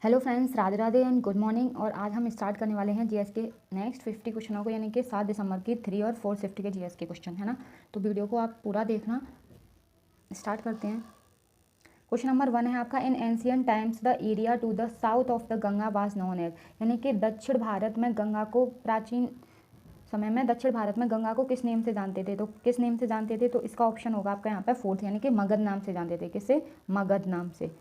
Hello friends, Radhe Radhe and good morning. और आज हम स्टार्ट करने वाले हैं जीएस के नेक्स्ट 50 क्वेश्चनों को, यानी कि 7 दिसंबर की 3 और 4 शिफ्ट के जीएस के क्वेश्चन है ना। तो वीडियो को आप पूरा देखना। स्टार्ट करते हैं। क्वेश्चन नंबर 1 है आपका, in ancient times the area to the south of the Ganga was known as, यानी कि दक्षिण भारत में गंगा को प्राचीन समय में दक्षिण भारत में गंगा को किस नेम से जानते थे। तो किस नेम से जानते थे, तो इसका ऑप्शन होगा आपका यहाँ पे फोर्थ, यानी कि मगध नाम से जानते थे। किससे? मगध नाम से।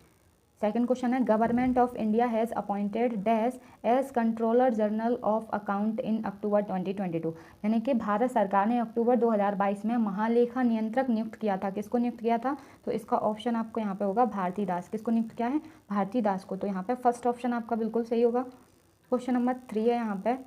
सेकंड क्वेश्चन है, government of India has appointed dash as controller general of account in October 2022, यानी कि भारत सरकार ने अक्टूबर 2022 में महालेखा नियंत्रक नियुक्त किया था। किसको नियुक्त किया था? तो इसका ऑप्शन आपको यहाँ पे होगा भारती दास। किसको नियुक्त किया है? भारती दास को। तो यहाँ पे फर्स्ट ऑप्शन आपका बिल्कुल सही होगा। क्वेश्चन नंबर 3 है यहाँ पे,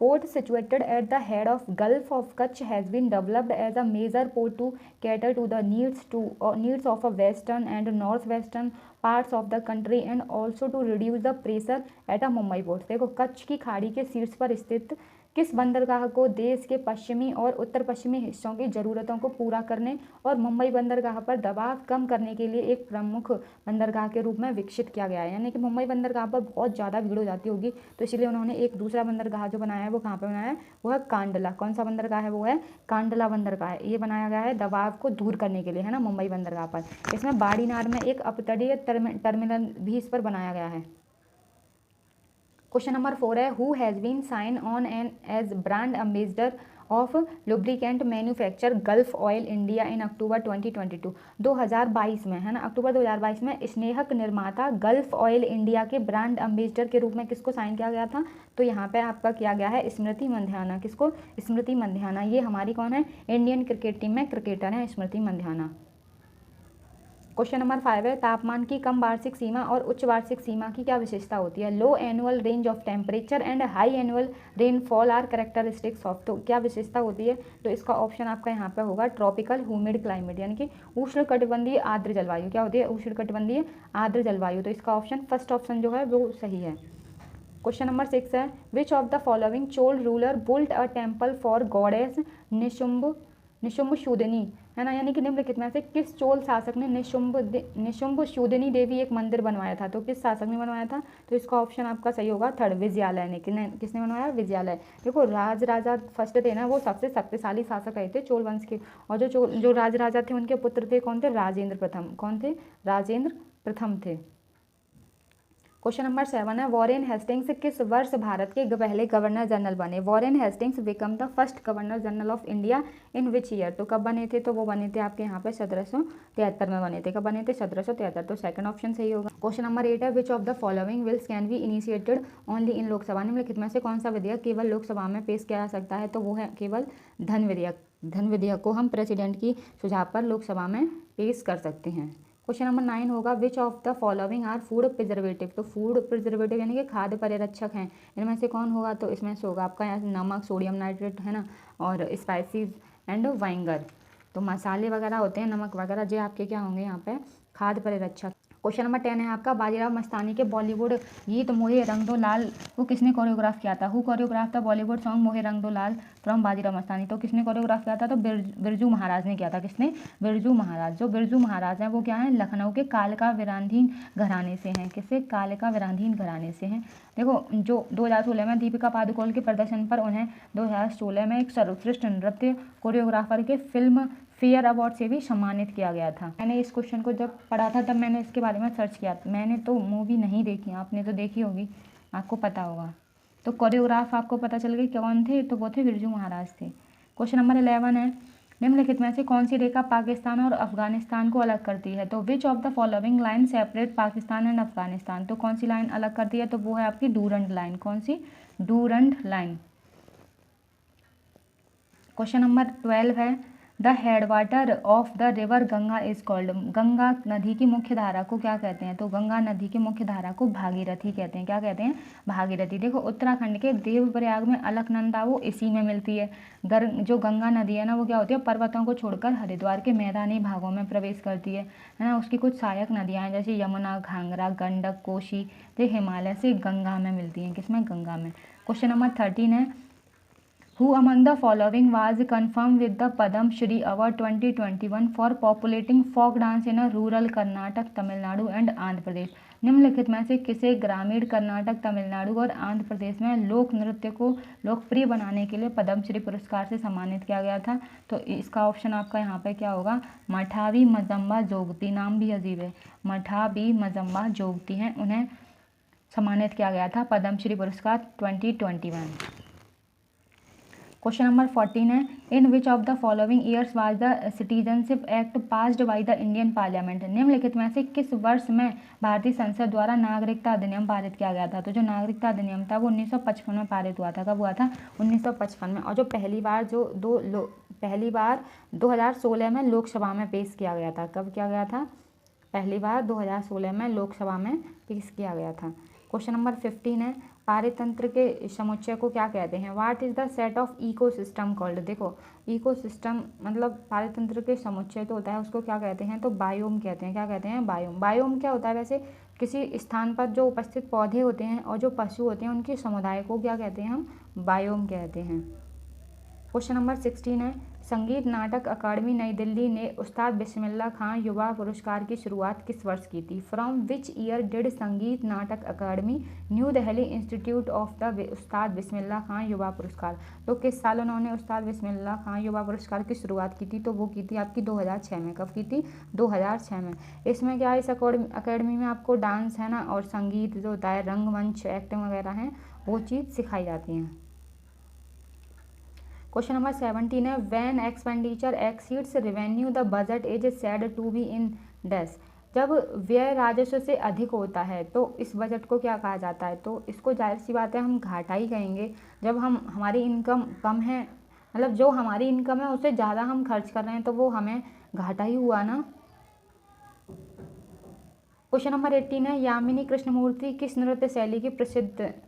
Port situated at the head of Gulf of Kutch has been developed as a major port to cater to the needs of a western and northwestern parts of the country and also to reduce the pressure at a Mumbai port। देखो, कच्छ की खाड़ी के शीर्ष पर स्थित किस बंदरगाह को देश के पश्चिमी और उत्तर पश्चिमी हिस्सों की ज़रूरतों को पूरा करने और मुंबई बंदरगाह पर दबाव कम करने के लिए एक प्रमुख बंदरगाह के रूप में विकसित किया गया है। यानी कि मुंबई बंदरगाह पर बहुत ज़्यादा भीड़ हो जाती होगी, तो इसलिए उन्होंने एक दूसरा बंदरगाह जो बनाया है वो कहाँ पर बनाया है? वो है कांडला। कौन सा बंदरगाह है? वो है कांडला बंदरगाह। ये बनाया गया है दबाव को दूर करने के लिए, है ना, मुंबई बंदरगाह पर। इसमें बाड़ीनार में एक अपतटीय टर्मिनल भी इस पर बनाया गया है। क्वेश्चन नंबर 4 है, who has been sign on an as brand ambassador of lubricant manufacture Gulf Oil India in October 2022, 2022 में, है ना, अक्टूबर 2022 में स्नेहक निर्माता गल्फ ऑयल इंडिया के ब्रांड एम्बेसडर के रूप में किसको साइन किया गया था? तो यहाँ पे आपका किया गया है स्मृति मंधाना। किसको? स्मृति मंधाना। ये हमारी कौन है? इंडियन क्रिकेट टीम में क्रिकेटर है स्मृति मंधाना। क्वेश्चन नंबर 5 है, तापमान की कम वार्षिक सीमा और उच्च वार्षिक सीमा की क्या विशेषता होती है? Low annual range of temperature and high annual rainfall are characteristics of. तो क्या विशेषता होती है? तो इसका ऑप्शन आपका यहाँ पे होगा ट्रॉपिकल ह्यूमिड क्लाइमेट, यानी कि उष्णकटिबंधीय आर्द्र जलवायु। क्या होती है? उष्णकटिबंधीय आर्द्र जलवायु। तो इसका ऑप्शन फर्स्ट ऑप्शन जो है वो सही है। क्वेश्चन नंबर 6 है, which of the following Chola ruler built a temple for goddess Nishumbha Sudani, है ना, यानी कि निम्नलिखित में से किस चोल शासक ने निशुम्भ शूदनी देवी एक मंदिर बनवाया था? तो किस शासक ने बनवाया था? तो इसका ऑप्शन आपका सही होगा थर्ड, विजयालय ने। किसने बनवाया? विजयालय। देखो, राज राजा फर्स्ट थे ना, वो सबसे शक्तिशाली शासक रहे थे चोल वंश के, और जो राज राजा थे उनके पुत्र थे कौन थे? राजेंद्र प्रथम। कौन थे? राजेंद्र प्रथम थे। क्वेश्चन नंबर 7 है, वॉरेन हेस्टिंग्स किस वर्ष भारत के पहले गवर्नर जनरल बने? Warren Hastings become the first governor general of India in which year? तो कब बने थे? तो वो बने थे आपके यहाँ पे 1773 में बने थे। कब बने थे? 1773। तो सेकंड ऑप्शन सही होगा। क्वेश्चन नंबर 8 है, which of the following bills can be initiated only in Lok Sabha? निम्नलिखित में से कौन सा विधेयक केवल लोकसभा में पेश किया जा सकता है? तो वो है केवल धन विधेयक। धन विधेयक को हम प्रेसिडेंट की सुझाव पर लोकसभा में पेश कर सकते हैं। क्वेश्चन नंबर 9 होगा, which of the following are food preservative? तो फूड प्रिजर्वेटिव यानी कि खाद्य परिरक्षक हैं, इनमें से कौन होगा? तो इसमें से होगा आपका नमक, सोडियम नाइट्रेट, है ना, और स्पाइसीज एंड वाइंगर। तो मसाले वगैरह होते हैं, नमक वगैरह, जो आपके क्या होंगे यहाँ पे? खाद्य परिरक्षक। क्वेश्चन नंबर 10 है आपका, बाजीराव मस्तानी के बॉलीवुड गीत मोहे रंग दो लाल को किसने कोरियोग्राफ किया था? हु कोरियोग्राफ था बॉलीवुड सॉन्ग मोहे रंग दो लाल फ्रॉम बाजीराव मस्तानी? तो किसने कोरियोग्राफ किया था? तो बिरजू महाराज ने किया था। किसने? बिरजू महाराज। जो बिरजू महाराज हैं वो क्या है? लखनऊ के कालका विरांधीन घराने से हैं। किससे? कालका विरांधीन घराने से हैं। देखो, जो 2016 में दीपिका पादुकोण के प्रदर्शन पर उन्हें 2016 में एक सर्वश्रेष्ठ नृत्य कोरियोग्राफर के फिल्म फेयर अवार्ड से भी सम्मानित किया गया था। मैंने इस क्वेश्चन को जब पढ़ा था तब मैंने इसके बारे में सर्च किया। मैंने तो मूवी नहीं देखी, आपने तो देखी होगी, आपको पता होगा। तो कोरियोग्राफ आपको पता चल गई कौन थे? तो वो थे बिरजू महाराज थे। क्वेश्चन नंबर 11 है, निम्नलिखित में से कौन सी रेखा पाकिस्तान और अफगानिस्तान को अलग करती है? तो विच of the following line separate Pakistan and Afghanistan? तो कौन सी लाइन अलग करती है? तो वो है आपकी डूरंड लाइन। कौन सी? Durand line. क्वेश्चन नंबर 12 है, the headwater of the river Ganga is called? Ganga नदी की मुख्य धारा को क्या कहते हैं? तो गंगा नदी की मुख्य धारा को भागीरथी कहते हैं। क्या कहते हैं? भागीरथी। देखो, उत्तराखंड के देवप्रयाग में अलकनंदा वो इसी में मिलती है। जो गंगा नदी है ना, वो क्या होती है? पर्वतों को छोड़कर हरिद्वार के मैदानी भागों में प्रवेश करती है ना। उसकी कुछ सहायक नदियाँ हैं जैसे यमुना, घाघरा, गंडक, कोसी, ये हिमालय से गंगा में मिलती हैं। किसमें? गंगा में। क्वेश्चन नंबर 13 है, Who among the following was confirmed with the Padam Shri Award 2021 for populating folk dance in a rural Karnataka, Tamil Nadu and Andhra Pradesh? निम्नलिखित में से किसे ग्रामीण कर्नाटक, तमिलनाडु और आंध्र प्रदेश में लोक नृत्य को लोकप्रिय बनाने के लिए पद्मश्री पुरस्कार से सम्मानित किया गया था? तो इसका ऑप्शन आपका यहाँ पे क्या होगा? मठावी मजम्बा जोगती। नाम भी अजीब है, मठावी मजम्बा जोगती हैं, उन्हें सम्मानित किया गया था पद्मश्री पुरस्कार 2021। क्वेश्चन नंबर 14 है, in which of the following years was the citizenship act passed by the Indian parliament? निम्नलिखित में से किस वर्ष में भारतीय संसद द्वारा नागरिकता अधिनियम पारित किया गया था? तो जो नागरिकता अधिनियम था वो 1955 में पारित हुआ था। कब हुआ था? 1955 में। और जो पहली बार 2016 में लोकसभा में पेश किया गया था। कब किया गया था? पहली बार 2016 में लोकसभा में पेश किया गया था। क्वेश्चन नंबर 15 है, पारितंत्र के समुच्चय को क्या कहते हैं? What is the set of ecosystem called? देखो, इकोसिस्टम मतलब पारितंत्र के समुच्चय तो होता है, उसको क्या कहते हैं? तो बायोम कहते हैं। क्या कहते हैं? बायोम। बायोम क्या होता है वैसे? किसी स्थान पर जो उपस्थित पौधे होते हैं और जो पशु होते हैं उनके समुदाय को क्या कहते हैं? हम बायोम कहते हैं। क्वेश्चन नंबर 16 है, संगीत नाटक अकादमी नई दिल्ली ने उस्ताद बिस्मिल्लाह खां युवा पुरस्कार की शुरुआत किस वर्ष की थी? From which year did Sangeet Natak Akademi new Delhi institute of the Ustad Bismillah खां युवा पुरस्कार? तो किस साल उन्होंने उस्ताद बिस्मिल्लाह खां युवा पुरस्कार की शुरुआत की थी? तो वो की थी आपकी 2006 में। कब की थी? 2006 में। इसमें क्या है, इस अकेडमी में आपको डांस है ना, और संगीत जो होता है, रंगमंच, एक्टिंग वगैरह हैं, वो चीज़ सिखाई जाती हैं। क्वेश्चन नंबर 17 है, when expenditure exceeds revenue the budget is said to be in dash? जब व्यय राजस्व से अधिक होता है तो इस बजट को क्या कहा जाता है? तो इसको जाहिर सी बात है हम घाटा ही कहेंगे। जब हमारी इनकम कम है, मतलब जो हमारी इनकम है उससे ज़्यादा हम खर्च कर रहे हैं, तो वो हमें घाटा ही हुआ ना। क्वेश्चन नंबर 18 है, यामिनी कृष्णमूर्ति किस नृत्य शैली की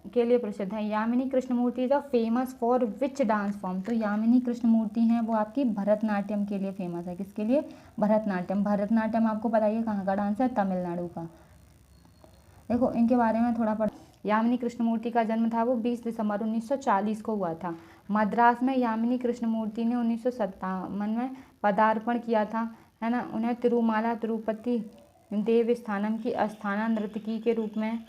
के लिए प्रसिद्ध है? Yamini Krishnamurthy is famous for which dance form? तो यामिनी कृष्णमूर्ति हैं वो आपकी भरतनाट्यम के लिए फेमस है। किसके लिए? भरतनाट्यम। भरतनाट्यम आपको पता ही है कहाँ का डांस है? तमिलनाडु का। देखो इनके बारे में थोड़ा पढ़। यामिनी कृष्णमूर्ति का जन्म था वो 20 दिसंबर 1940 को हुआ था। मद्रास में यामिनी कृष्णमूर्ति ने 1957 में पदार्पण किया था, है ना। उन्हें तिरुमाला तिरुपति देवस्थानम की अस्थाना नर्तकी के रूप में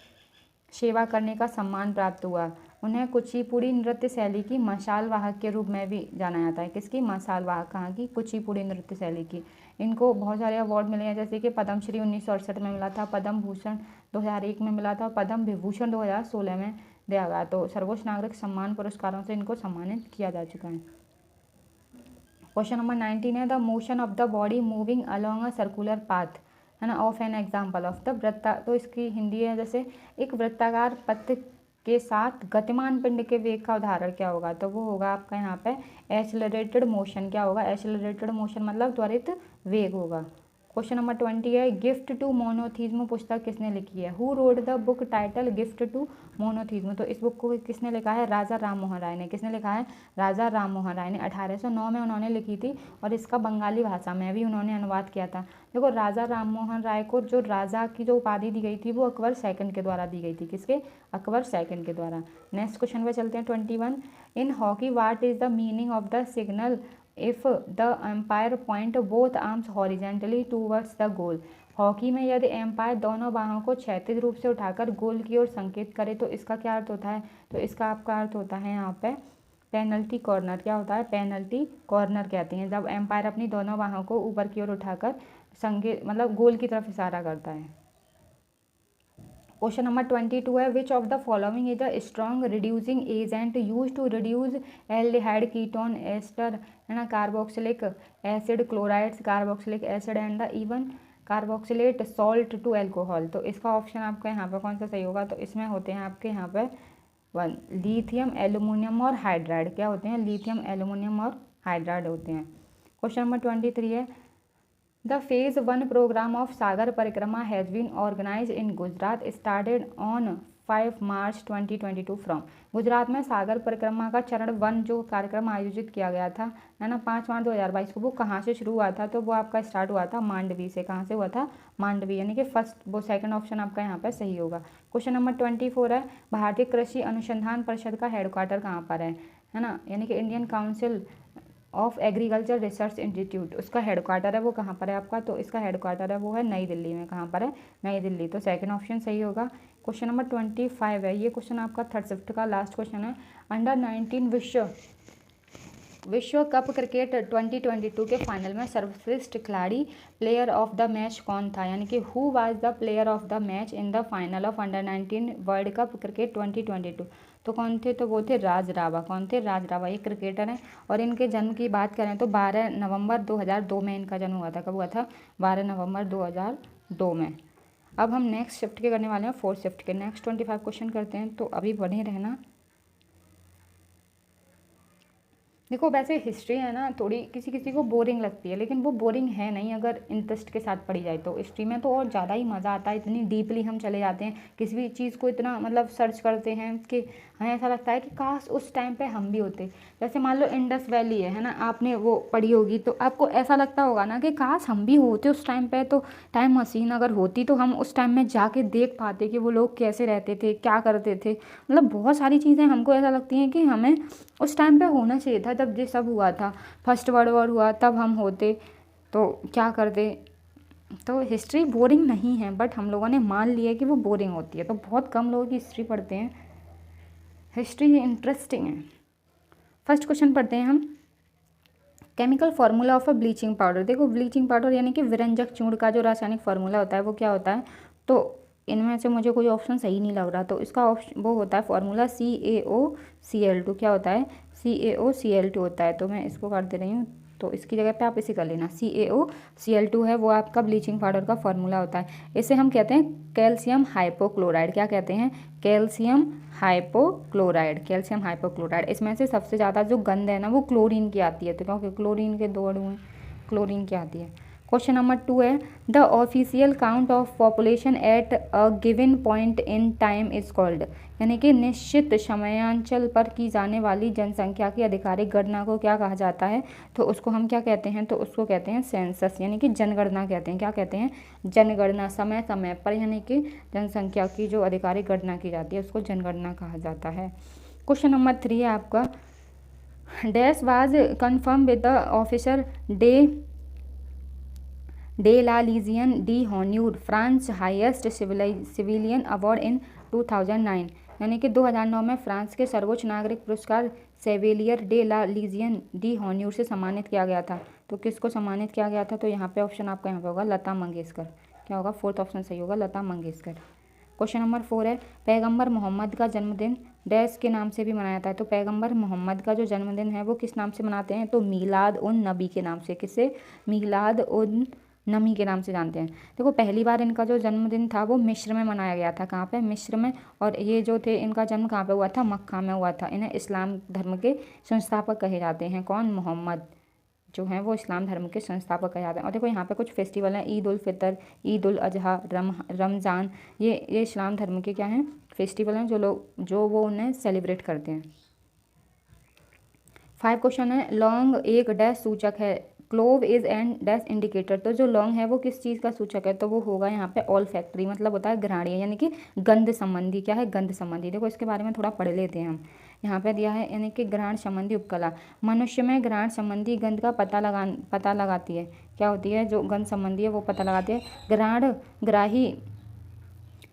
सेवा करने का सम्मान प्राप्त हुआ। उन्हें कुचिपुड़ी नृत्य शैली की मशाल वाहक के रूप में भी जाना जाता है। किसकी? मशाल वाहक। कहाँ की? कुचिपुड़ी नृत्य शैली की। इनको बहुत सारे अवार्ड मिले हैं, जैसे कि पद्मश्री 1968 में मिला था, पद्म भूषण 2001 में मिला था, पद्म विभूषण 2016 में दिया गया। तो सर्वोच्च नागरिक सम्मान पुरस्कारों से इनको सम्मानित किया जा चुका है। क्वेश्चन नंबर 19 है, the motion of the body moving along a circular path, है ना, of an example of the वृत्ता। तो इसकी हिंदी है, जैसे एक वृत्ताकार पथ के साथ गतिमान पिंड के वेग का उदाहरण क्या होगा? तो वो होगा आपका यहाँ पे एक्सेलरेटेड मोशन। क्या होगा? एक्सेलरेटेड मोशन मतलब त्वरित वेग होगा। क्वेश्चन नंबर 20 है, गिफ्ट टू मोनोथिज्म पुस्तक किसने लिखी है? Who wrote the book titled gift to monotheism? तो इस बुक को किसने लिखा है? राजा राम मोहन राय ने। किसने लिखा है? राजा राम मोहन राय ने 1809 में उन्होंने लिखी थी, और इसका बंगाली भाषा में भी उन्होंने अनुवाद किया था। देखो, राजा राम मोहन राय को जो राजा की जो उपाधि दी गई थी वो अकबर सेकंड के द्वारा दी गई थी। किसके? अकबर सेकंड के द्वारा। नेक्स्ट क्वेश्चन पे चलते हैं 21। In hockey what is the meaning of the signal if the umpire point both arms horizontally towards the goal? Hockey में यदि एम्पायर दोनों बाहों को क्षैतिज रूप से उठाकर गोल की ओर संकेत करे तो इसका क्या अर्थ होता है? तो इसका आपका अर्थ होता है यहाँ पे पेनल्टी कॉर्नर। क्या होता है? पेनल्टी कॉर्नर कहते हैं जब एम्पायर अपनी दोनों बाहों को ऊपर की ओर उठाकर संकेत मतलब गोल की तरफ इशारा करता है। क्वेश्चन नंबर 22 है, which of the following is a strong reducing agent use to reduce aldehyde ketone ester, है ना, carboxylic acid, chlorides, carboxylic acid and the even carboxylate salt to alcohol? तो इसका ऑप्शन आपका यहाँ पर कौन सा सही होगा? तो इसमें होते हैं आपके यहाँ पर 1 लिथियम, एल्यूमिनियम और हाइड्राइड। क्या होते हैं? लिथियम, एल्यूमिनियम और हाइड्राइड होते हैं। क्वेश्चन नंबर 23 है, the phase 1 programme of Sagar Parikrama has been organise in Gujarat started on 5 March 2022 from? Gujarat में सागर परिक्रमा का चरण 1 जो कार्यक्रम आयोजित किया गया था, है ना, 5 मार्च 2022 को, वो कहाँ से शुरू हुआ था? तो वो आपका स्टार्ट हुआ था मांडवी से। कहाँ से हुआ था? मांडवी, यानी कि फर्स्ट, वो सेकंड ऑप्शन आपका यहाँ पर सही होगा। क्वेश्चन नंबर 24 है, भारतीय कृषि अनुसंधान परिषद का हेडक्वार्टर कहाँ पर है ना, यानी कि Indian council of agriculture research institute, उसका हेडक्वार्टर है वो कहाँ पर है आपका, तो इसका हेडक्वार्टर है वो है नई दिल्ली में। कहाँ पर है, नई दिल्ली, तो सेकंड ऑप्शन सही होगा। क्वेश्चन नंबर 25 है, ये क्वेश्चन आपका थर्ड शिफ्ट का लास्ट क्वेश्चन है। अंडर 19 विश्व कप क्रिकेट 2022 के फाइनल में सर्वश्रेष्ठ खिलाड़ी प्लेयर ऑफ द मैच कौन था, यानी कि who was the player of the match in the final of under 19 world cup cricket 2022। तो कौन थे, तो वो थे राज रावा। कौन थे, राज रावा, ये क्रिकेटर हैं। और इनके जन्म की बात करें तो 12 नवंबर 2002 में इनका जन्म हुआ था। कब हुआ था, 12 नवंबर 2002 में। अब हम नेक्स्ट शिफ्ट के करने वाले हैं, फोर्थ शिफ्ट के। नेक्स्ट 25 क्वेश्चन करते हैं, तो अभी बने रहना। देखो वैसे हिस्ट्री है ना, थोड़ी किसी किसी को बोरिंग लगती है, लेकिन वो बोरिंग है नहीं अगर इंटरेस्ट के साथ पढ़ी जाए तो। हिस्ट्री में तो और ज़्यादा ही मज़ा आता है, इतनी डीपली हम चले जाते हैं, किसी भी चीज़ को इतना मतलब सर्च करते हैं कि हमें ऐसा लगता है कि काश उस टाइम पे हम भी होते। जैसे मान लो इंडस वैली है ना, आपने वो पढ़ी होगी, तो आपको ऐसा लगता होगा ना कि काश हम भी होते उस टाइम पे, तो टाइम मशीन अगर होती तो हम उस टाइम में जाके देख पाते कि वो लोग कैसे रहते थे, क्या करते थे। मतलब बहुत सारी चीज़ें हमको ऐसा लगती हैं कि हमें उस टाइम पे होना चाहिए था जब ये सब हुआ था, फर्स्ट वर्ल्ड वॉर हुआ तब हम होते तो क्या करते। तो हिस्ट्री बोरिंग नहीं है, बट हम लोगों ने मान लिया कि वो बोरिंग होती है, तो बहुत कम लोग हिस्ट्री पढ़ते हैं। हिस्ट्री इंटरेस्टिंग है। फर्स्ट क्वेश्चन पढ़ते हैं हम, chemical formula of a bleaching powder. देखो ब्लीचिंग पाउडर यानी कि विरंजक चूर्ण का जो रासायनिक फार्मूला होता है वो क्या होता है, तो इनमें से मुझे कोई ऑप्शन सही नहीं लग रहा, तो इसका ऑप्शन वो होता है फार्मूला CaOCl2। क्या होता है, CaOCl2 होता है, तो मैं इसको काट दे रही हूँ, तो इसकी जगह पे आप इसे कर लेना। CaOCl2 है वो आपका ब्लीचिंग पाउडर का फार्मूला होता है। इसे हम कहते हैं कैल्शियम हाइपोक्लोराइड। क्या कहते हैं, कैल्शियम हाइपोक्लोराइड, कैल्शियम हाइपोक्लोराइड। इसमें से सबसे ज़्यादा जो गंध है ना वो क्लोरीन की आती है, तो क्योंकि क्लोरीन के 2 अणु हैं, क्लोरीन की आती है। क्वेश्चन नंबर 2 है, the official count of population at a given point in time is called, यानी कि निश्चित समयांचल पर की जाने वाली जनसंख्या की आधिकारिक गणना को क्या कहा जाता है, तो उसको हम क्या कहते हैं, तो उसको कहते हैं सेंसस, यानी कि जनगणना कहते हैं। क्या कहते हैं, जनगणना। समय समय पर यानी कि जनसंख्या की जो आधिकारिक गणना की जाती है उसको जनगणना कहा जाता है। क्वेश्चन नंबर 3 है आपका, dash was confirm with the officer de la legion d honneur France highest civilian award in 2009, यानी कि 2009 में फ्रांस के सर्वोच्च नागरिक पुरस्कार सेविलियर डे ला लीजियन डी हॉन्यूर से सम्मानित किया गया था। तो किसको सम्मानित किया गया था, तो यहाँ पे ऑप्शन आपका यहाँ पे होगा लता मंगेशकर। क्या होगा, फोर्थ ऑप्शन सही होगा, लता मंगेशकर। क्वेश्चन नंबर 4 है, पैगंबर मोहम्मद का जन्मदिन डैश के नाम से भी मनाया जाता है। तो पैगंबर मोहम्मद का जो जन्मदिन है वो किस नाम से मनाते हैं, तो मीलाद उन नबी के नाम से। किससे, मीलाद उन नबी के नाम से जानते हैं। देखो पहली बार इनका जो जन्मदिन था वो मिस्र में मनाया गया था। कहाँ पे, मिस्र में। और ये जो थे इनका जन्म कहाँ पे हुआ था, मक्का में हुआ था। इन्हें इस्लाम धर्म के संस्थापक कहे जाते हैं। कौन, मोहम्मद जो हैं वो इस्लाम धर्म के संस्थापक कहे जाते हैं। और देखो यहाँ पे कुछ फेस्टिवल हैं, ईद उल फितर, ईद उल अजहा, रमज़ान, ये इस्लाम धर्म के क्या हैं, फेस्टिवल हैं जो वो उन्हें सेलिब्रेट करते हैं। 5 क्वेश्चन है, लौंग एक डैश सूचक है, clove is and dash indicator. तो जो लौंग है वो किस चीज़ का सूचक है, तो वो होगा यहाँ पे ऑल फैक्ट्री, मतलब होता है घ्राणीय, यानी कि गंध संबंधी। क्या है, गंध संबंधी। देखो इसके बारे में थोड़ा पढ़ लेते हैं हम। यहाँ पे दिया है, यानी कि घ्राण संबंधी उपकला। मनुष्य में घ्राण संबंधी गंध का पता लगाती है। क्या होती है, जो गंध संबंधी है वो पता लगाती है। घ्राण ग्राही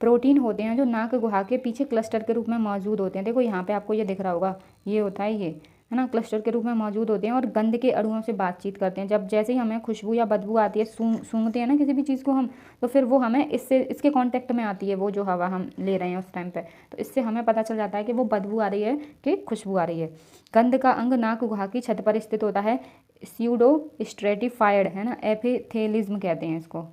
प्रोटीन होते हैं जो नाक गुहा के पीछे क्लस्टर के रूप में मौजूद होते हैं। देखो यहाँ पे आपको ये दिख रहा होगा, ये होता है, ये है ना, क्लस्टर के रूप में मौजूद होते हैं और गंध के अणुओं से बातचीत करते हैं। जब जैसे ही हमें खुशबू या बदबू आती है, सूंघते हैं ना किसी भी चीज़ को हम, तो फिर वो हमें इसके कांटेक्ट में आती है, वो जो हवा हम ले रहे हैं उस टाइम पे, तो इससे हमें पता चल जाता है कि वो बदबू आ रही है कि खुशबू आ रही है। गंध का अंग नाक गुहा की छत पर स्थित होता है, स्यूडो स्ट्रेटिफाइड, है ना, एपिथेलिज्म कहते हैं इसको,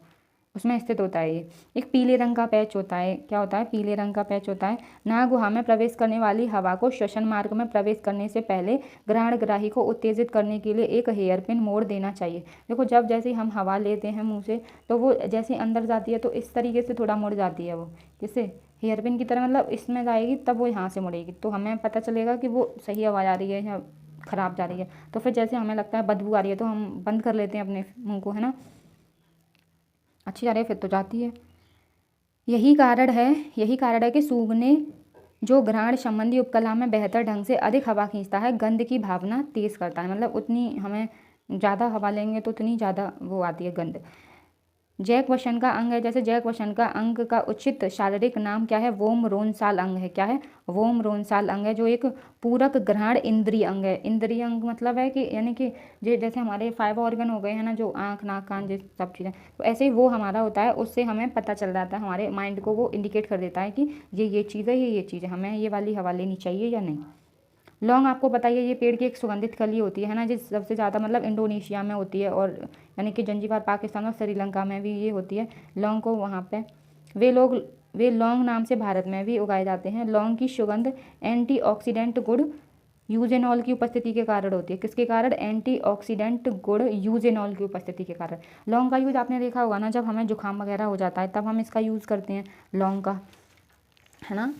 उसमें स्थित होता है। ये एक पीले रंग का पैच होता है। क्या होता है, पीले रंग का पैच होता है। नाक गुहा में प्रवेश करने वाली हवा को श्वसन मार्ग में प्रवेश करने से पहले ग्राही को उत्तेजित करने के लिए एक हेयर पिन मोड़ देना चाहिए। देखो जब जैसे हम हवा लेते हैं मुंह से, तो वो जैसे अंदर जाती है तो इस तरीके से थोड़ा मुड़ जाती है, वो जैसे हेयर पिन की तरह, मतलब इसमें जाएगी तब वो यहाँ से मुड़ेगी, तो हमें पता चलेगा कि वो सही आवाज़ आ रही है या ख़राब जा रही है। तो फिर जैसे हमें लगता है बदबू आ रही है तो हम बंद कर लेते हैं अपने मुँह को, है ना, अच्छी जा रही है फिर तो जाती है। यही कारण है कि सूंघने जो ग्रहण संबंधी उपकला में बेहतर ढंग से अधिक हवा खींचता है, गंध की भावना तेज करता है। मतलब उतनी हमें ज़्यादा हवा लेंगे तो उतनी ज़्यादा वो आती है गंध। जैकवशन का अंग है, जैसे जैकवशन का अंग का उचित शारीरिक नाम क्या है? वोम रोनसाल अंग है। क्या है? वोम रोनसाल अंग है, जो एक पूरक ग्रहण इंद्रिय अंग है। इंद्रिय अंग मतलब है कि यानी कि जैसे हमारे 5 ऑर्गन हो गए हैं ना, जो आँख नाक कान ये सब चीज़ें, तो ऐसे ही वो हमारा होता है। उससे हमें पता चल जाता है, हमारे माइंड को वो इंडिकेट कर देता है कि ये चीज़ है, ये चीज़ है, हमें ये वाली हवा लेनी चाहिए या नहीं। लौंग आपको पता ही है, ये पेड़ की एक सुगंधित कली होती है ना, जिस सबसे ज़्यादा मतलब इंडोनेशिया में होती है, और यानी कि जंजीबार पाकिस्तान और श्रीलंका में भी ये होती है। लौंग को वहाँ पे वे लौंग नाम से भारत में भी उगाए जाते हैं। लौंग की सुगंध एंटीऑक्सीडेंट गुण यूजेनॉल की उपस्थिति के कारण होती है। किसके कारण? एंटीऑक्सीडेंट गुण यूजेनॉल की उपस्थिति के कारण। लौंग का यूज़ आपने देखा होगा ना, जब हमें जुकाम वगैरह हो जाता है तब हम इसका यूज़ करते हैं लौंग का, है ना,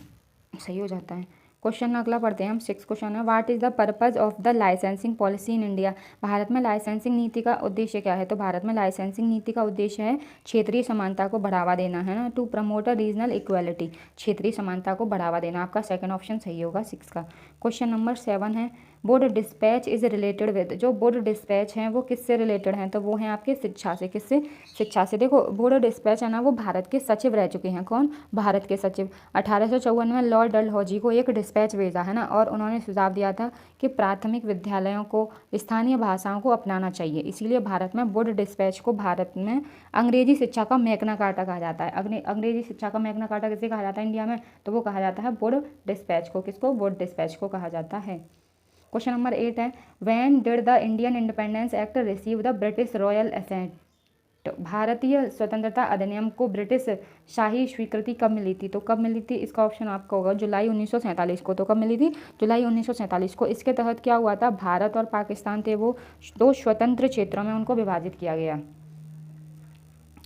सही हो जाता है। क्वेश्चन अगला पढ़ते हैं हम। 6 क्वेश्चन है, what is the purpose of the licensing policy in India? Bharat में लाइसेंसिंग नीति का उद्देश्य क्या है? तो भारत में लाइसेंसिंग नीति का उद्देश्य है क्षेत्रीय समानता को बढ़ावा देना, है ना, टू प्रमोट रीजनल इक्वालिटी, क्षेत्रीय समानता को बढ़ावा देना। आपका सेकंड ऑप्शन सही होगा 6 का। क्वेश्चन नंबर 7 है, board dispatch is related with? जो बोर्ड डिस्पैच हैं वो किससे रिलेटेड हैं? तो वो हैं आपके शिक्षा से। किससे? शिक्षा से। देखो बोर्ड डिस्पैच है ना, वो भारत के सचिव रह चुके हैं। कौन? भारत के सचिव। 1854 में लॉर्ड डलहौजी को एक डिस्पैच भेजा, है ना, और उन्होंने सुझाव दिया था कि प्राथमिक विद्यालयों को स्थानीय भाषाओं को अपनाना चाहिए। इसीलिए भारत में बोर्ड डिस्पैच को भारत में अंग्रेजी शिक्षा का मैग्ना कार्टा कहा जाता है। अंग्रेजी शिक्षा का मैग्ना कार्टा किसे कहा जाता है इंडिया में? तो वो कहा जाता है बोर्ड डिस्पैच को। किसको? बोर्ड डिस्पैच को कहा जाता है। क्वेश्चन नंबर 8 है, when did the Indian independence act receive the British royal assent? भारतीय स्वतंत्रता अधिनियम को ब्रिटिश शाही स्वीकृति कब मिली थी? तो कब मिली थी? इसका ऑप्शन आपका होगा जुलाई 1947 को। तो कब मिली थी? जुलाई 1947 को। इसके तहत क्या हुआ था? भारत और पाकिस्तान थे वो 2 स्वतंत्र क्षेत्रों में उनको विभाजित किया गया।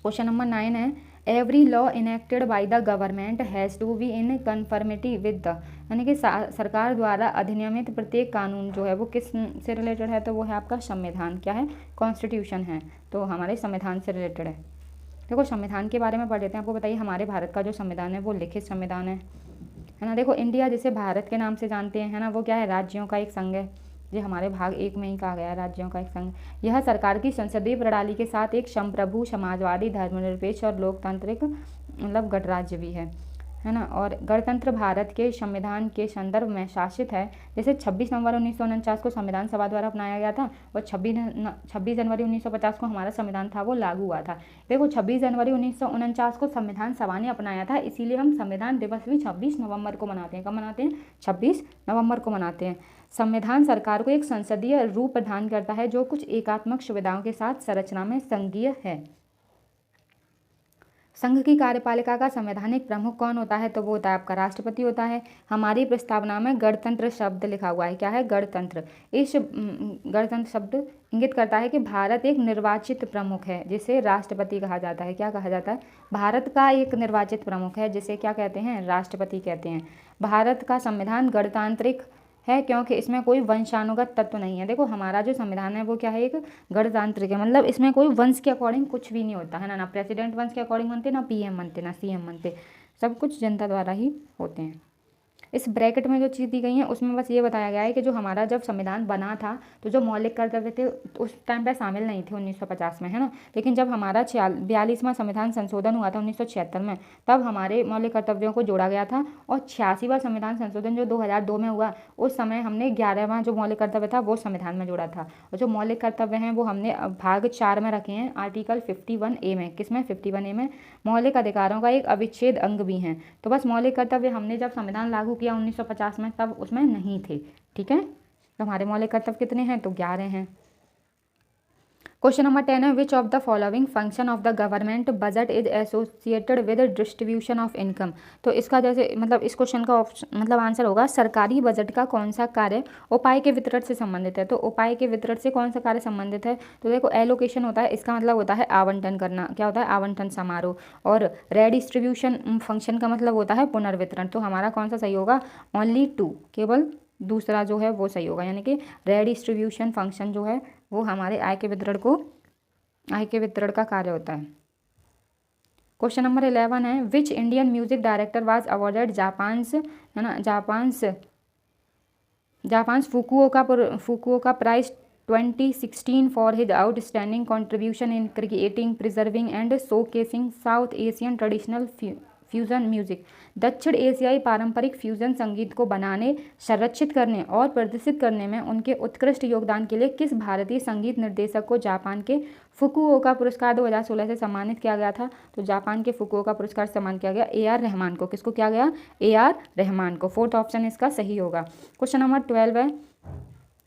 क्वेश्चन नंबर 9 है, every law enacted by the government has to be in conformity with the, यानी कि सरकार द्वारा अधिनियमित प्रत्येक कानून जो है वो किस से रिलेटेड है? तो वो है आपका संविधान। क्या है? कॉन्स्टिट्यूशन है, तो हमारे संविधान से रिलेटेड है। देखो संविधान के बारे में पढ़ लेते हैं। आपको बताइए हमारे भारत का जो संविधान है वो लिखित संविधान है ना। देखो इंडिया जिसे भारत के नाम से जानते हैं, है ना, वो क्या है? राज्यों का एक संघ है। ये हमारे भाग 1 में ही कहा गया है, राज्यों का एक संघ। यह सरकार की संसदीय प्रणाली के साथ एक संप्रभु, समाजवादी, धर्मनिरपेक्ष और लोकतांत्रिक मतलब गणराज्य भी है ना, और गणतंत्र भारत के संविधान के संदर्भ में शासित है। जैसे 26 नवंबर 1949 को संविधान सभा द्वारा अपनाया गया था, और 26 जनवरी 1950 को हमारा संविधान था वो लागू हुआ था। देखो 26 जनवरी 1949 को संविधान सभा ने अपनाया था, इसीलिए हम संविधान दिवस भी 26 नवंबर को मनाते हैं। कब मनाते हैं? 26 नवंबर को मनाते हैं। संविधान सरकार को एक संसदीय रूप प्रदान करता है जो कुछ एकात्मक सुविधाओं के साथ संरचना में संघीय है। संघ की कार्यपालिका का संवैधानिक प्रमुख कौन होता है? तो वो होता है आपका राष्ट्रपति होता है। हमारी प्रस्तावना में गणतंत्र शब्द लिखा हुआ है। क्या है? गणतंत्र। इस गणतंत्र शब्द इंगित करता है कि भारत एक निर्वाचित प्रमुख है जिसे राष्ट्रपति कहा जाता है। क्या कहा जाता है? भारत का एक निर्वाचित प्रमुख है जिसे क्या कहते हैं? राष्ट्रपति कहते हैं। भारत का संविधान गणतांत्रिक है क्योंकि इसमें कोई वंशानुगत तत्व नहीं है। देखो हमारा जो संविधान है वो क्या है? एक गणतांत्रिक है, मतलब इसमें कोई वंश के अकॉर्डिंग कुछ भी नहीं होता है ना प्रेसिडेंट वंश के अकॉर्डिंग बनते, ना पीएम बनते, ना सीएम बनते, सब कुछ जनता द्वारा ही होते हैं। इस ब्रैकेट में जो चीज़ दी गई है उसमें बस ये बताया गया है कि जो हमारा जब संविधान बना था तो जो मौलिक कर्तव्य थे उस टाइम पे शामिल नहीं थे 1950 में, है ना, लेकिन जब हमारा 42वां संविधान संशोधन हुआ था 1976 में, तब हमारे मौलिक कर्तव्यों को जोड़ा गया था। और 86वां संविधान संशोधन जो 2002 में हुआ उस समय हमने 11वां जो मौलिक कर्तव्य था वो संविधान में जोड़ा था। और जो मौलिक कर्तव्य हैं वो हमने भाग 4 में रखे हैं, आर्टिकल 51A में। किसमें? 51A में मौलिक अधिकारों का एक अविच्छेद अंग भी हैं। तो बस मौलिक कर्तव्य हमने जब संविधान लागू किया 1950 में तब उसमें नहीं थे। ठीक है, तो हमारे मौलिक कर्तव्य कितने हैं? तो 11 हैं। क्वेश्चन नंबर 10 है, which of the following function of the government budget is associated with distribution of income? तो इसका जैसे मतलब इस क्वेश्चन का मतलब आंसर होगा सरकारी बजट का कौन सा कार्य उपाय के वितरण से संबंधित है? तो उपाय के वितरण से कौन सा कार्य संबंधित है? तो देखो एलोकेशन होता है, इसका मतलब होता है आवंटन करना। क्या होता है? आवंटन समारोह। और रेडिस्ट्रीब्यूशन फंक्शन का मतलब होता है पुनर्वितरण। तो हमारा कौन सा सही होगा? ओनली 2, केवल दूसरा जो है वो सही होगा, यानी कि रेडिस्ट्रीब्यूशन फंक्शन जो है वो हमारे आय के वितरण का कार्य होता है। क्वेश्चन नंबर 11 है which Indian music director was awarded Japan's, है ना, Japan's Fukuoka prize 2016 for his outstanding contribution in creating, preserving and showcasing south Asian traditional fusion music. दक्षिण एशियाई पारंपरिक फ्यूजन संगीत को बनाने, संरक्षित करने और प्रदर्शित करने में उनके उत्कृष्ट योगदान के लिए किस भारतीय संगीत निर्देशक को जापान के फुकुओका पुरस्कार 2016 से सम्मानित किया गया था? तो जापान के फुकुओका पुरस्कार से सम्मानित किया गया AR रहमान को। किसको किया गया? AR रहमान को। फोर्थ ऑप्शन इसका सही होगा। क्वेश्चन नंबर 12 है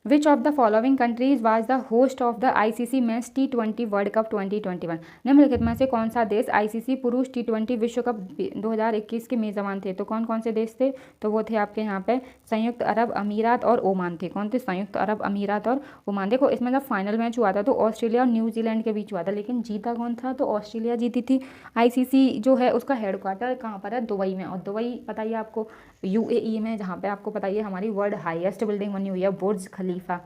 which of the following countries was the host of the ICC men's T20 world cup 2021? निम्नलिखित में से कौन सा देश ICC पुरुष T20 विश्व कप 2021 के मेजबान थे? तो कौन कौन से देश थे? तो वो थे आपके यहाँ पे संयुक्त अरब अमीरात और ओमान थे। कौन थे? संयुक्त अरब अमीरात और ओमान। देखो इसमें जब फाइनल मैच हुआ था तो ऑस्ट्रेलिया और न्यूजीलैंड के बीच हुआ था, लेकिन जीता कौन था? तो ऑस्ट्रेलिया जीती थी। ICC जो है उसका हेडक्वार्टर कहाँ पर है? दुबई में। और दुबई पता ही आपको UAE में, जहाँ पे आपको पता ही है हमारी वर्ल्ड हाईएस्ट बिल्डिंग बनी हुई है बुर्ज खलीफा।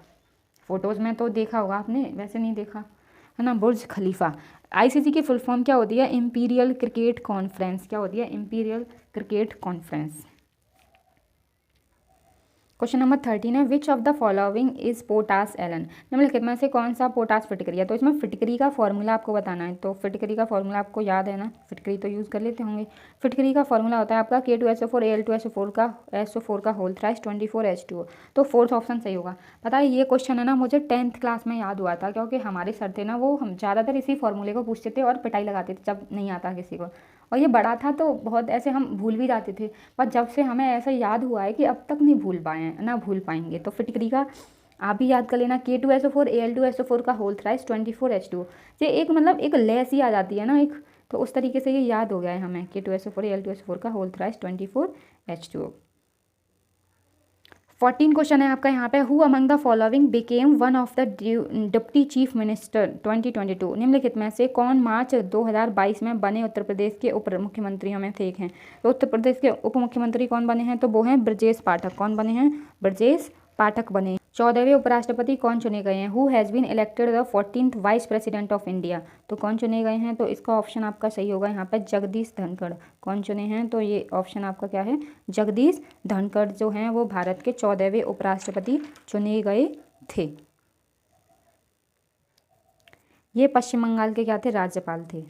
फोटोज़ में तो देखा होगा आपने, वैसे नहीं देखा है ना, बुर्ज खलीफा। ICC की फुल फॉर्म क्या होती है? Imperial cricket conference. क्या होती है? Imperial cricket conference. Question number 13 है which of the following is potash alum? निम्नलिखित में से कौन सा पोटास फिटकरी है? तो इसमें फिटकरी का फॉर्मूला आपको बताना है। तो फिटकरी का फॉर्मूला आपको याद है ना, फिटकरी तो यूज़ कर लेते होंगे। फिटकरी का फॉर्मूला होता है आपका K2SO4 Al2SO4 का SO4 का होल थ्राइस 24H2O। तो फोर्थ ऑप्शन सही होगा। पता है ये क्वेश्चन है ना मुझे 10th क्लास में याद हुआ था, क्योंकि हमारे सर थे ना वो हम ज़्यादातर इसी फॉर्मूले को पूछते थे और पिटाई लगाते थे जब नहीं आता किसी को। और ये बड़ा था तो बहुत ऐसे हम भूल भी जाते थे, पर जब से हमें ऐसा याद हुआ है कि अब तक नहीं भूल पाए हैं, ना भूल पाएंगे। तो फिटकरी का आप भी याद कर लेना K2SO4 Al2SO4 का होल थ्राइस 24H2O। ये एक मतलब एक लेस ही आ जाती है ना एक, तो उस तरीके से ये याद हो गया है हमें K2SO4 Al2SO4 का होल थ्राइस 24H2O। 14 क्वेश्चन है आपका यहाँ पे who among the following became one of the deputy chief minister 2022? निम्नलिखित में से कौन मार्च 2022 में बने उत्तर प्रदेश के उप मुख्यमंत्रियों में से एक हैं? तो उत्तर प्रदेश के उप मुख्यमंत्री कौन बने हैं? तो वो हैं ब्रजेश पाठक। कौन बने हैं? ब्रजेश पाठक बने। 14वें उपराष्ट्रपति कौन चुने गए हैं? Who has been elected the 14th vice president of India? तो कौन चुने गए हैं? तो इसका ऑप्शन आपका सही होगा यहाँ पे जगदीश धनखड़। कौन चुने हैं? तो ये ऑप्शन आपका क्या है? जगदीश धनखड़ जो हैं वो भारत के 14वें उपराष्ट्रपति चुने गए थे। ये पश्चिम बंगाल के क्या थे? राज्यपाल थे।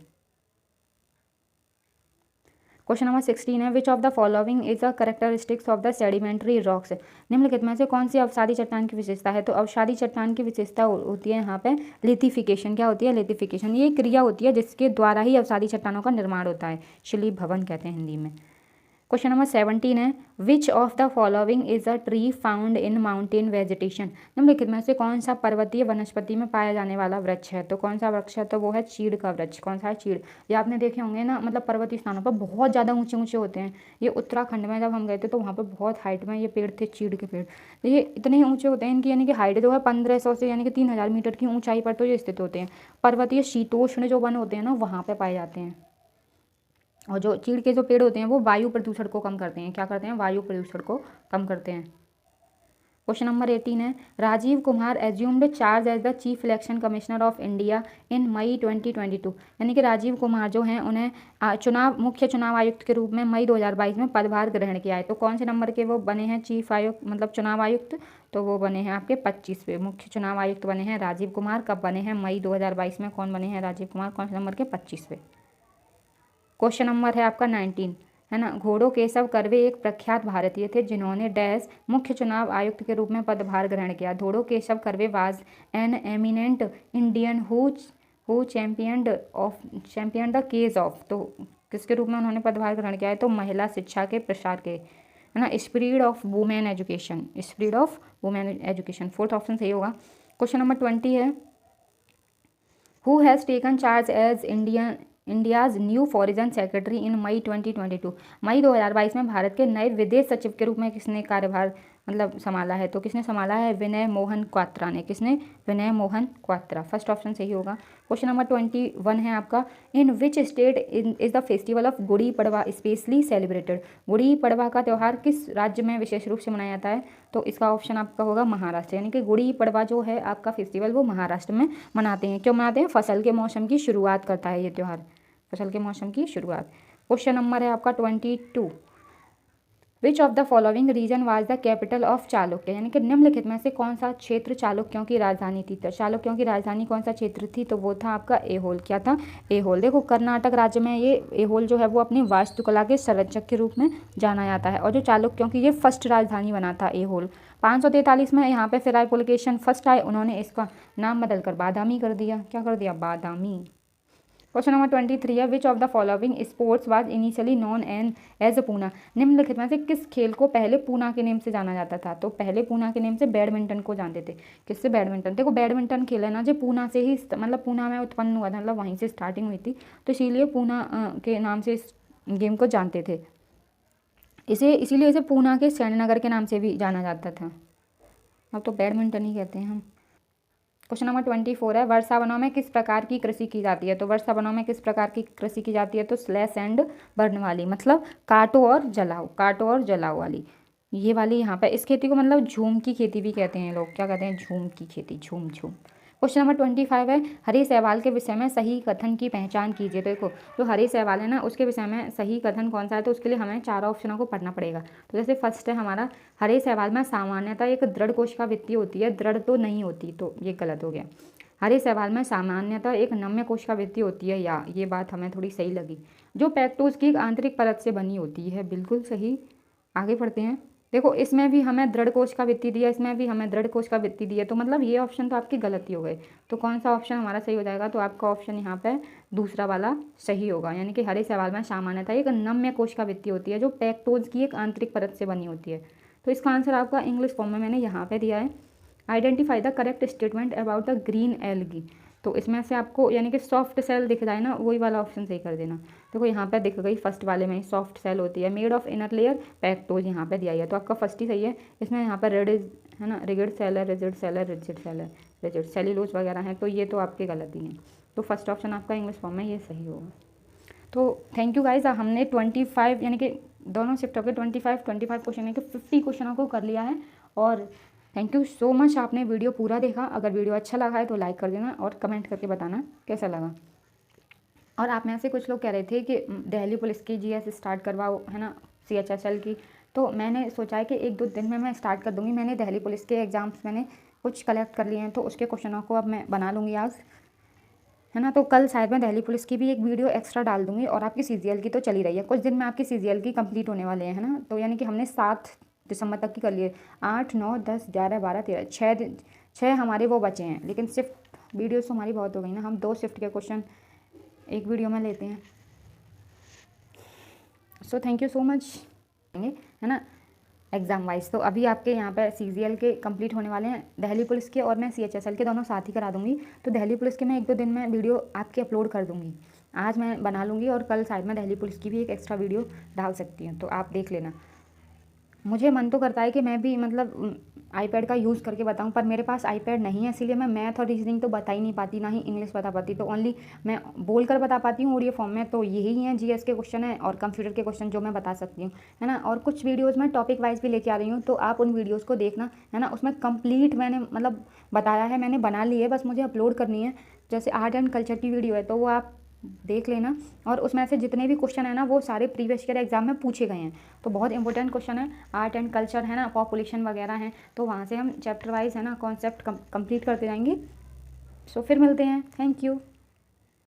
क्वेश्चन नंबर 16 है which of the following is the characteristics of the sedimentary rocks? निम्नलिखित में से कौन सी अवसादी चट्टान की विशेषता है? तो अवसादी चट्टान की विशेषता होती है यहाँ पे लिथिफिकेशन। क्या होती है? लिथिफिकेशन। ये क्रिया होती है जिसके द्वारा ही अवसादी चट्टानों का निर्माण होता है, शिली भवन कहते हैं हिंदी में। क्वेश्चन नंबर 17 है which of the following is a tree found in mountain vegetation? निम्नलिखित में से कौन सा पर्वतीय वनस्पति में पाया जाने वाला वृक्ष है? तो कौन सा वृक्ष है? तो वो है चीड़ का वृक्ष। कौन सा है? चीड़। ये आपने देखे होंगे ना, मतलब पर्वतीय स्थानों पर बहुत ज़्यादा ऊंचे ऊंचे होते हैं। ये उत्तराखंड में जब हम गए थे तो वहाँ पर बहुत हाइट में ये पेड़ थे, चीड़ के पेड़। तो ये इतने ऊंचे होते हैं, इनकी यानी कि हाइट जो है 1500 से यानी कि 3000 मीटर की ऊंचाई पर तो ये स्थित होते हैं। पर्वतीय शीतोष्ण जो वन होते हैं ना वहाँ पर पाए जाते हैं। और जो चीड़ के जो पेड़ होते हैं वो वायु प्रदूषण को कम करते हैं। क्या करते हैं? वायु प्रदूषण को कम करते हैं। क्वेश्चन नंबर 18 है Rajiv Kumar assumed charge as the chief election commissioner of India in May 2022? यानी कि राजीव कुमार जो हैं उन्हें मुख्य चुनाव आयुक्त के रूप में मई 2022 में पदभार ग्रहण किया है। तो कौन से नंबर के वो बने हैं चीफ आयुक्त, मतलब चुनाव आयुक्त? तो वो बने हैं आपके 25वें मुख्य चुनाव आयुक्त बने हैं राजीव कुमार। कब बने हैं? मई 2022 में। कौन बने हैं? राजीव कुमार। कौन से नंबर के? 25वें। क्वेश्चन नंबर है आपका 19, है ना। घोड़ो केशव कर्वे एक प्रख्यात भारतीय थे जिन्होंने डैश मुख्य चुनाव आयुक्त के रूप में पदभार ग्रहण किया। घोड़ो Keshav Karve was an eminent Indian who champion the cause of? तो किसके रूप में उन्होंने पदभार ग्रहण किया है? तो महिला शिक्षा के प्रसार के, है ना, spread of women education, spread of women education. Fourth option सही होगा। क्वेश्चन नंबर 20 है who has taken charge as India's new foreign secretary in May 2022? मई 2022 में भारत के नए विदेश सचिव के रूप में किसने कार्यभार मतलब संभाला है? तो किसने संभाला है? विनय मोहन क्वात्रा ने। किसने? विनय मोहन क्वात्रा। फर्स्ट ऑप्शन सही होगा। क्वेश्चन नंबर 21 है आपका in which state is the festival of Gudi Padwa specially celebrated? Gudi Padwa का त्यौहार किस राज्य में विशेष रूप से मनाया जाता है? तो इसका ऑप्शन आपका होगा महाराष्ट्र। यानी कि गुड़ी पड़वा जो है आपका फेस्टिवल वो महाराष्ट्र में मनाते हैं। क्यों मनाते हैं? फसल के मौसम की शुरुआत करता है ये त्यौहार। फसल के मौसम की शुरुआत। क्वेश्चन नंबर है आपका 22। Which of the following region was the capital of Chalukya, यानी कि निम्नलिखित में से कौन सा क्षेत्र चालुक्यों की राजधानी थी। तो चालुक्यों की राजधानी कौन सा क्षेत्र थी, तो वो था आपका एहोल। क्या था, एहोल। देखो कर्नाटक राज्य में ये एहोल जो है वो अपनी वास्तुकला के संरक्षक के रूप में जाना जाता है, और जो चालुक्यों की ये फर्स्ट राजधानी बना था एहोल। 543 में यहाँ पे फिर पुलकेशन फर्स्ट आए, उन्होंने इसका नाम बदलकर बादामी कर दिया। क्या कर दिया, बादामी। क्वेश्चन नंबर 23 है which of the following sports was initially known as Poona, निम्नलिखित में से किस खेल को पहले पूना के नेम से जाना जाता था। तो पहले पूना के नेम से बैडमिंटन को जानते थे। किससे, बैडमिंटन। देखो बैडमिंटन खेल है ना जो पूना से ही, मतलब पूना में उत्पन्न हुआ था, मतलब वहीं से स्टार्टिंग हुई थी, तो इसीलिए पूना के नाम से इस गेम को जानते थे। इसीलिए इसे पूना के सैन्यनगर के नाम से भी जाना जाता था। अब तो बैडमिंटन ही कहते हैं हम। क्वेश्चन नंबर 24 है वर्षा वनों में किस प्रकार की कृषि की जाती है। तो वर्षा वनों में किस प्रकार की कृषि की जाती है, तो स्लैश एंड बर्न वाली, मतलब काटो और जलाओ, काटो और जलाओ वाली, ये वाली यहाँ पे। इस खेती को मतलब झूम की खेती भी कहते हैं लोग। क्या कहते हैं, झूम की खेती, झूम झूम। क्वेश्चन नंबर 25 है हरी शैवाल के विषय में सही कथन की पहचान कीजिए। देखो जो हरी शैवाल है ना उसके विषय में सही कथन कौन सा है, तो उसके लिए हमें 4 ऑप्शनों को पढ़ना पड़ेगा। तो जैसे फर्स्ट है हमारा, हरे शैवाल में सामान्यतः एक दृढ़ कोशिका वृत्ति होती है, दृढ़ तो नहीं होती, तो ये गलत हो गया। हरे शैवाल में सामान्यतः एक नम्य कोशिका वृत्ति होती है, या ये बात हमें थोड़ी सही लगी। जो पैक्टोज की एक आंतरिक परत से बनी होती है, बिल्कुल सही। आगे पढ़ते हैं। देखो इसमें भी हमें दृढ़ कोशिका वृत्ति दी है, इसमें भी हमें दृढ़ कोशिका वृत्ति दी है, तो मतलब ये ऑप्शन तो आपकी गलत ही हो गए। तो कौन सा ऑप्शन हमारा सही हो जाएगा, तो आपका ऑप्शन यहाँ पे दूसरा वाला सही होगा, यानी कि हरे शैवाल में सामान्यतः एक नम्य कोशिका वृत्ति होती है जो पैक्टोज की एक आंतरिक परत से बनी होती है। तो इसका आंसर आपका इंग्लिश फॉर्म में मैंने यहाँ पे दिया है। Identify the correct statement about the green algae, तो इसमें से आपको यानी कि सॉफ्ट सेल दिख जाए ना, वही वाला ऑप्शन सही कर देना। देखो यहाँ पे दिख गई फर्स्ट वाले में सॉफ्ट सेल होती है, मेड ऑफ इनर लेयर पैक्टोज यहाँ पे दिया है, तो आपका फर्स्ट ही सही है। इसमें यहाँ पर रेडिज है ना, रिजिड सेल है, रिजिड सेल है, रिजिड सेल है, रिजिड सेल्यूलोज वगैरह हैं, तो ये तो आपकी गलती हैं। तो फर्स्ट ऑप्शन आपका इंग्लिश फॉर्म में ये सही होगा। तो थैंक यू गाइज, हमने 25 यानी कि दोनों शिफ्टों के 25 क्वेश्चन यानी कि 50 क्वेश्चनों को कर लिया है। और थैंक यू सो मच, आपने वीडियो पूरा देखा। अगर वीडियो अच्छा लगा है तो लाइक कर देना और कमेंट करके बताना कैसा लगा। और आप में से कुछ लोग कह रहे थे कि दिल्ली पुलिस की जीएस स्टार्ट करवाओ, है ना, CHSL की, तो मैंने सोचा है कि 1-2 दिन में मैं स्टार्ट कर दूँगी। मैंने दिल्ली पुलिस के एग्ज़ाम्स मैंने कुछ कलेक्ट कर लिए हैं, तो उसके क्वेश्चनों को अब मैं बना लूँगी आज, है ना। तो कल शायद मैं दिल्ली पुलिस की भी एक वीडियो एक्स्ट्रा डाल दूँगी। और आपकी CGL की तो चली रही है, कुछ दिन में आपकी CGL की कंप्लीट होने वाले हैं, है ना। तो यानी कि हमने 7 दिसंबर तक की कर लिए, 8, 9, 10, 11, 12, 13, 6 हमारे वो बचे हैं। लेकिन शिफ्ट वीडियोस तो हमारी बहुत हो गई ना, हम 2 शिफ्ट के क्वेश्चन एक वीडियो में लेते हैं। So thank you so much, है ना, एग्ज़ाम वाइज। तो अभी आपके यहाँ पर CGL के कंप्लीट होने वाले हैं, दिल्ली पुलिस के और मैं CHSL के दोनों साथ ही करा दूँगी। तो दिल्ली पुलिस के मैं 1-2 दिन में वीडियो आपकी अपलोड कर दूँगी, आज मैं बना लूँगी, और कल शायद मैं दिल्ली पुलिस की भी एक एक्स्ट्रा वीडियो डाल सकती हूँ, तो आप देख लेना। मुझे मन तो करता है कि मैं भी मतलब iPad का यूज़ करके बताऊं, पर मेरे पास iPad नहीं है, इसलिए मैं मैथ और रीजनिंग तो बता ही नहीं पाती, ना ही इंग्लिश बता पाती। तो ओनली मैं बोल कर बता पाती हूँ ऑडियो फॉर्म में। तो यही है GS के क्वेश्चन है और कंप्यूटर के क्वेश्चन जो मैं बता सकती हूँ, है ना। और कुछ वीडियोज़ मैं टॉपिक वाइज भी लेके आ रही हूँ, तो आप उन वीडियोज़ को देखना, है ना। उसमें कंप्लीट मैंने मतलब बताया है, मैंने बना ली है, बस मुझे अपलोड करनी है। जैसे आर्ट एंड कल्चर की वीडियो है, तो वो आप देख लेना। और उसमें से जितने भी क्वेश्चन है ना, वो सारे प्रीवियस ईयर एग्जाम में पूछे गए हैं, तो बहुत इंपॉर्टेंट क्वेश्चन है। आर्ट एंड कल्चर है ना, पॉपुलेशन वगैरह हैं, तो वहाँ से हम चैप्टर वाइज है ना कॉन्सेप्ट कंप्लीट करते जाएंगे। सो फिर मिलते हैं, थैंक यू।